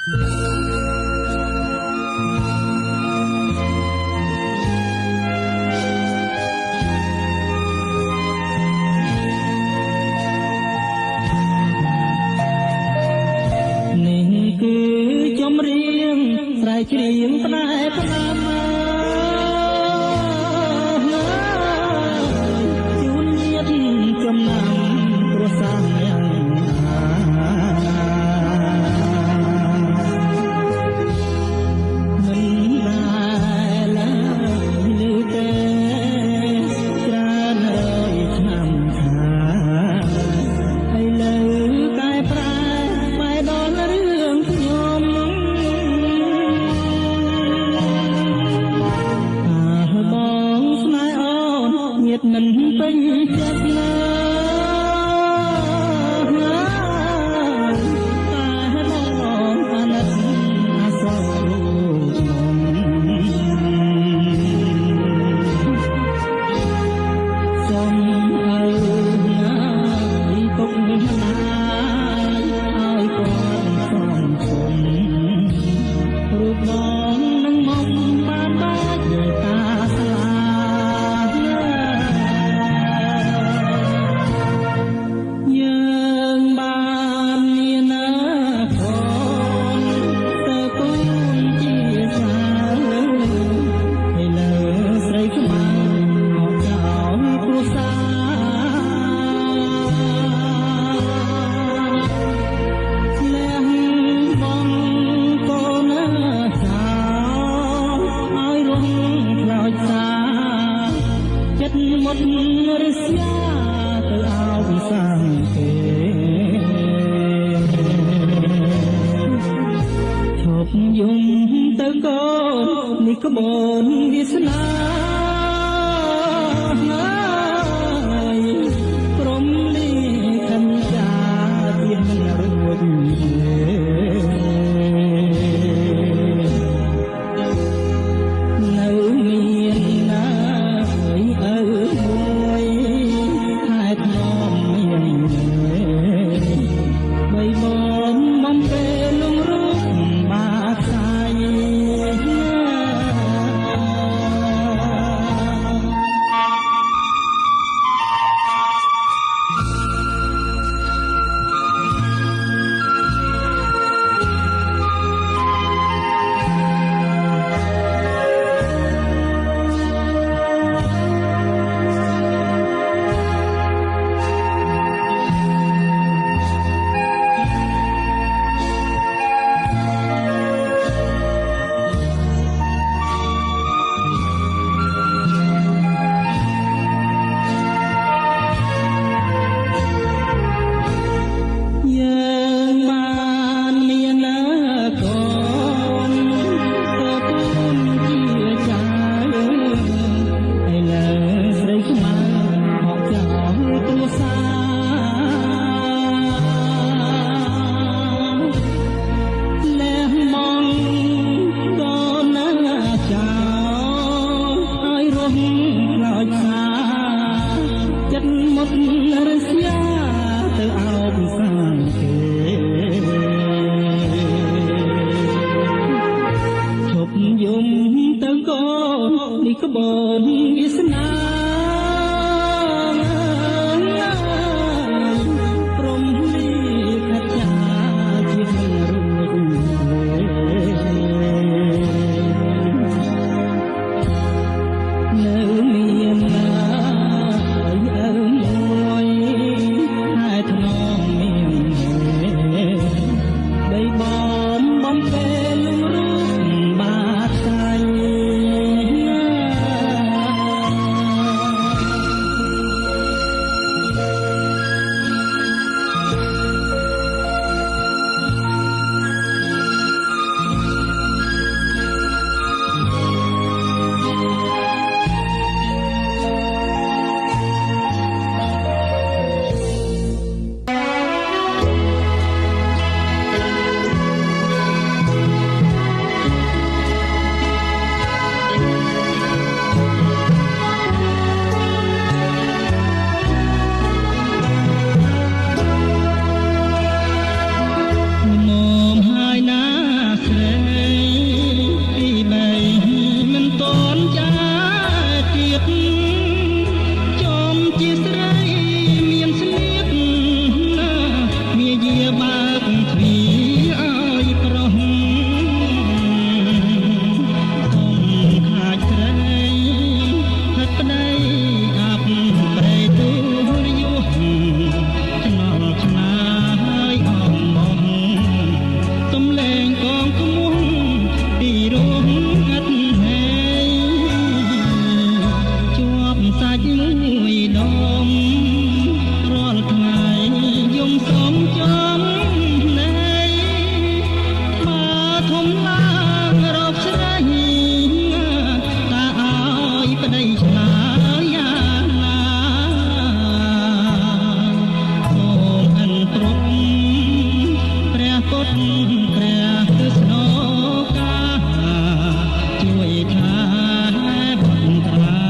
ច្រៀងផ្នែកផ្នាមជូនញាតិចំណាំគ្រួសារយ៉ាងមិនដែលឡើយលឺទេច្រើនរយឆ្នាំថាឥឡូវកែប្រែបែរដល់រឿងខ្ញុំមិនពេញចិត្តណាតែបងអាណិតអាសរសូមអើណាពុកណាឲ្យគាត់សំសុំរូបបងនឹងមកបានបាច់តាស្លាមុតរិស្យាទៅអោវិសាំគេឈប់យំទៅកូននេះក្បូនវាសនាព្រមនេះខំចាទៀតមិនរួចនៅមានណាបីបងបំពេលលងរូបបាក់សាយ សំណេរបើធំឡើងរកស្រីតើឲ្យប្តីឆ្លើយយ៉ាងណាសូមអន្ទ្រង់ព្រះពុទ្ធព្រះទស្សនោកាជួយថាបន្ត្រា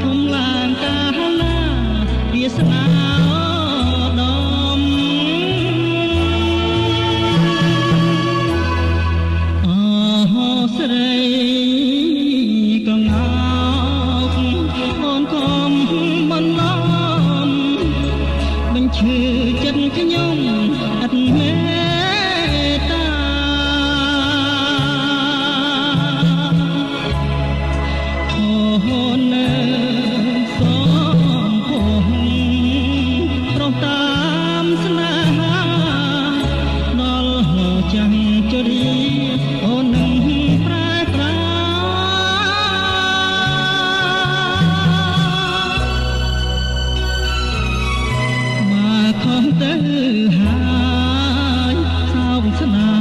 ធំឡើងកាលណាវាសនាស្រីកងោកអូនខំបន្លំបញ្ឈឺចិត្តខ្ញុំអត់មេត្តាអូននៅសំភងប្រោះតាមស្នេហាដល់ចាំជរីអូននឹងខំទៅហើយសោកស្នា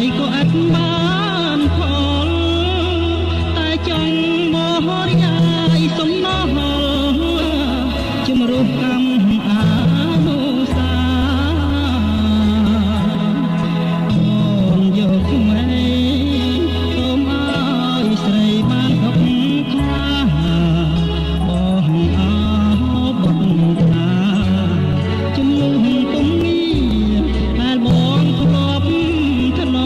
យក៏អត់បានផលតែចង់បរិយាយសំណោះជំរុះកម្មអានុសាអូនយកថ្មីសូមឲ្យស្រីបានដុកខ្លាបងអើបងតាជំនួសពុំមានតែបងធ្លាប់ថ្នម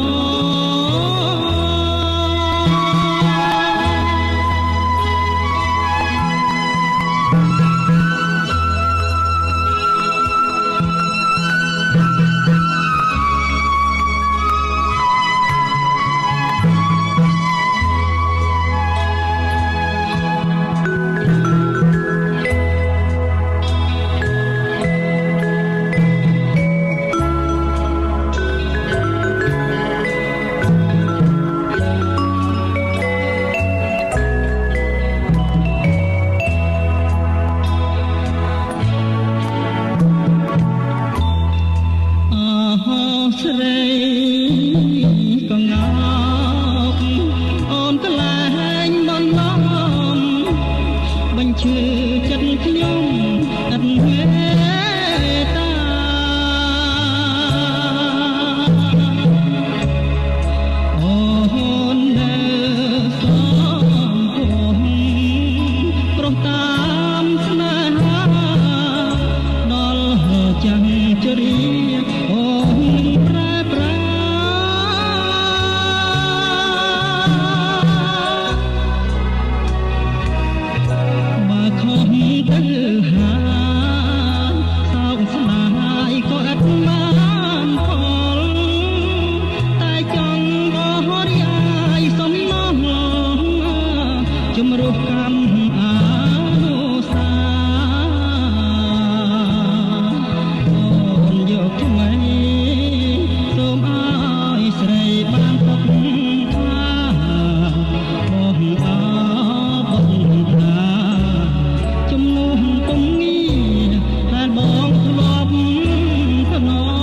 ស្រីកងោកអូនក្លែងបន្លំបញ្ឈឺចិត្តខ្ញុំអត់មេត្តាអូននៅសំភងប្រោះតាមស្នេហាដល់ចាំជរីអូនខំទៅហើយសោកស្នាយក៏អត់បានផលតែចង់បរិយាយសំណោះជំរុះកម្មអានុសាអូនយកថ្មីសូមឲ្យស្រីបានទុកថាបងអើបងតាជំនួសពុំងារតែបងធ្លាប់ថ្នម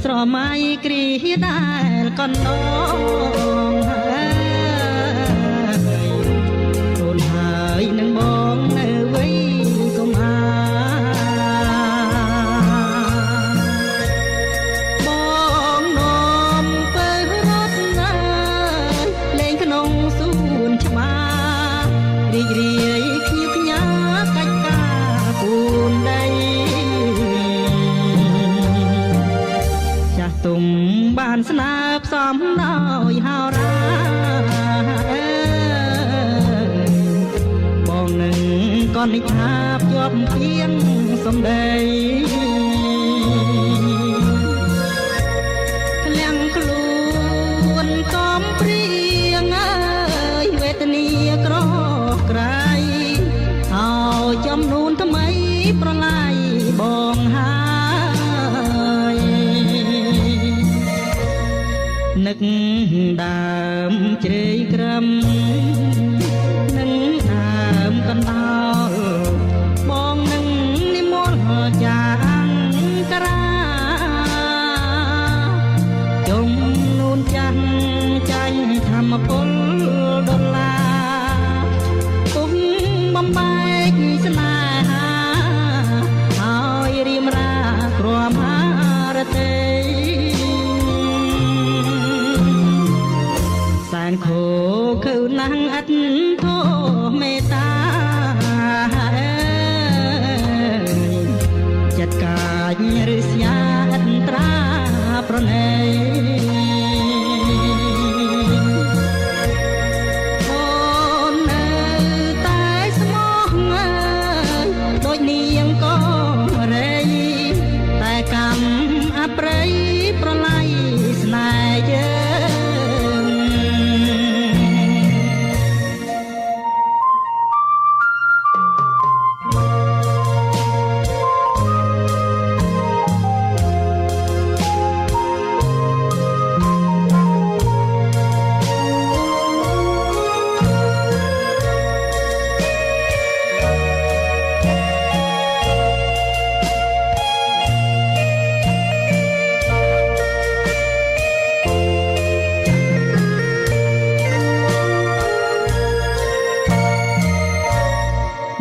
ស្រមៃគ្រាដែលកណ្ដងហើយអូនហើយនឹងបងនៅវ័យកុំអាបងនាំទៅរត់ណាលេងក្នុងសួនច្បាររីករាយគ្នាផ្ញើកាច់ការពូនដីចាស់ទុំបានស្នើផ្សំដល់ ហោរាបងនឹងក៏និថាជាប់ទៀងសំដីក្លៀងខ្លួនកំព្រៀងអើយវេទនាក្រក្រៃឲ្យចំនួនថ្មីប្រឡាយបងហើយនឹកដើមជ្រៃក្រំនឹងដើមកណ្ដោលបងនឹងនិមលចាងក្រាជុំនួនចាស់ចាញ់ធម្មពលដុល្លារពុំបំបែកស្នេហាហើយរៀមរាក្រមហារតីសានខោខៅណាំងអត់ធោមេតាចិត្តកាញ់រិស្យាអត្រាប្រណីអូននៅតែស្មោះដូចនាងក៏រៃតែកម្មអប្រៃប្រឡាយស្នេហ៍យើង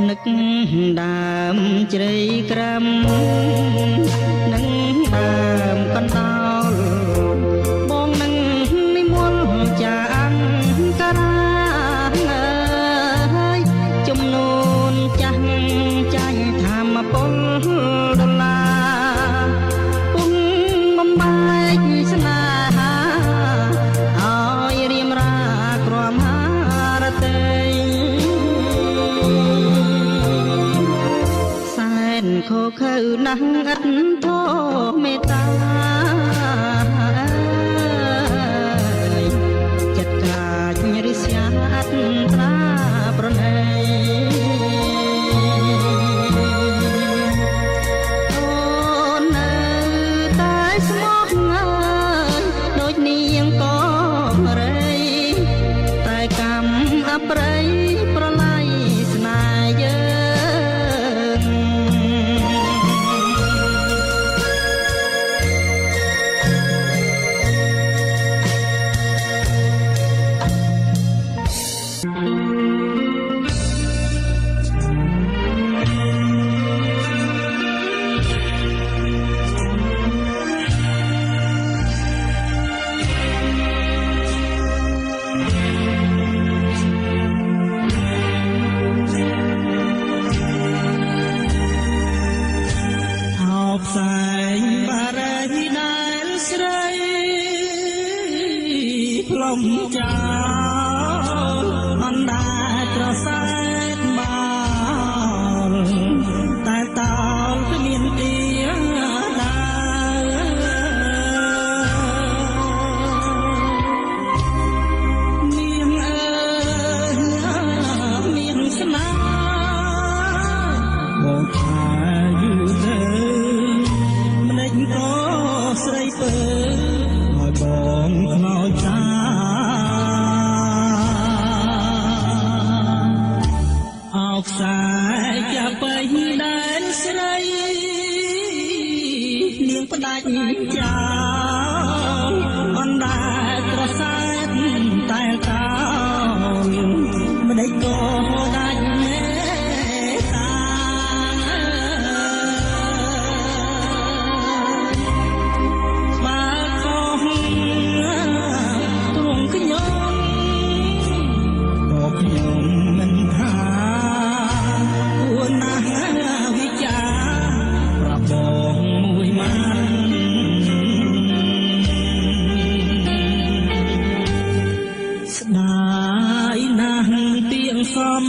នឹកដើមជ្រៃក្រំនឹងដើមកណ្ដោលបងនឹងនិមលចាអង្គរាហើយចំនួនចាស់ចាញ់ធម្មពលដុល្លារពុំបំបែកស្នេហាឲ្យរៀមរាក្រមហារតីខោខៅណាស់ឥតធោមេតាចិត្តកាញ់រិស្យាអត្រាប្រណីអូននៅតែស្មោះដូចនាងក៏រៃតែកម្មអប្រៃប្រឡាយស្នេហ៍យើងផ្សែងបារីដែលស្រីផ្លុំចោលអណ្ដាត្រសែកមកតែតោលគ្មានទៀងដើរនាងអើយមានស្នាមកថាយូរទៅក៏ស្រីពើឲ្យបងខ្មោចតាអោខ្សែចាប់បៃដែនស្រីនាងផ្ដាច់ចោលអណ្ដាត្រសែកតែកោមិនដេចក៏ដាច់មេតាខ្ញុំមិនថាគួរណាស់វិចារប្រាប់បងមួយម៉ាត់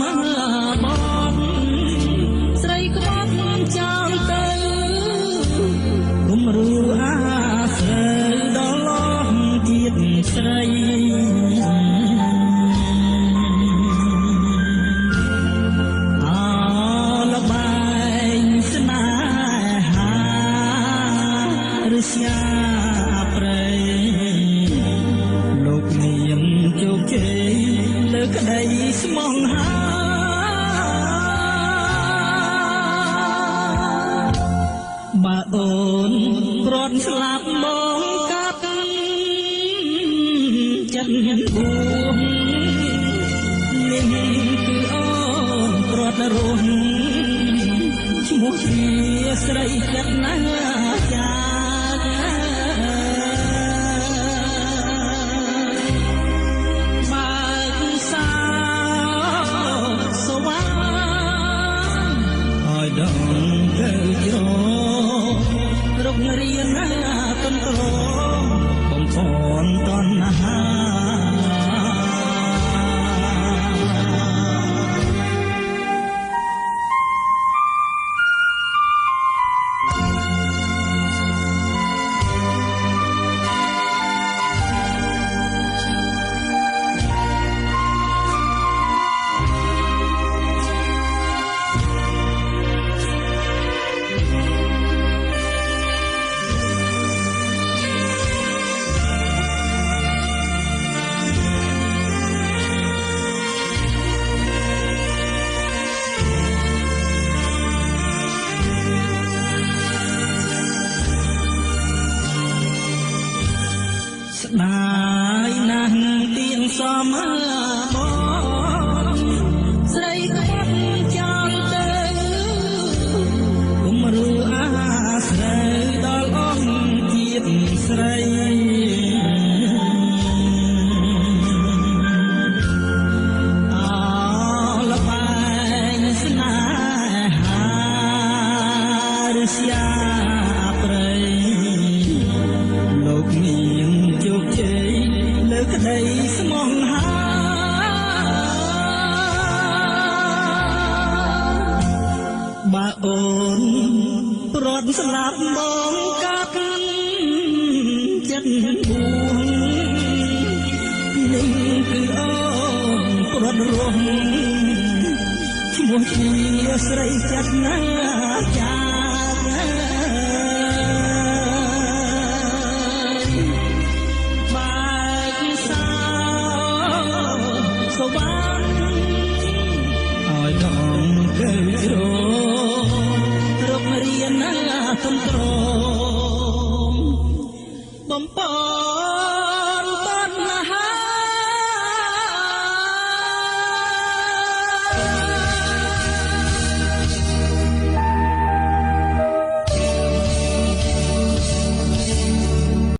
មបនស្រីក្បត់ចោលទៅគុំរួអាស្រីដល់ឡងទៀតស្រីលបែងស្នេហាឬស្យាប្រៃលោកនាងជោគជ័យលើក្តីស្មងហាបើអូនប្រត់ស្លាប់មកកាត់ចិត្តបួងនេះគឺអូនប្រត់រស់ឈ្មោះជាស្រីចិត្តណាចាដងទៅជ្ររករៀនណាកន្ត្របំផនតណ្ហាស្ដាយណាស់ទៀងសមបងស្រីក្បត់ចោលទៅគុំរួអាស្រីដល់អស់ជាតិស្រីលបែងស្នេហាឬស្យាប្រៃលោកនាងជោគជ័យលើក្តីស្មងហាបើអូនប្រត់ស្លាប់មកកាត់ចិត្តបួងនេះគឺអូនប្រត់រស់ឈ្មោះជាស្រីចិត្តណាចា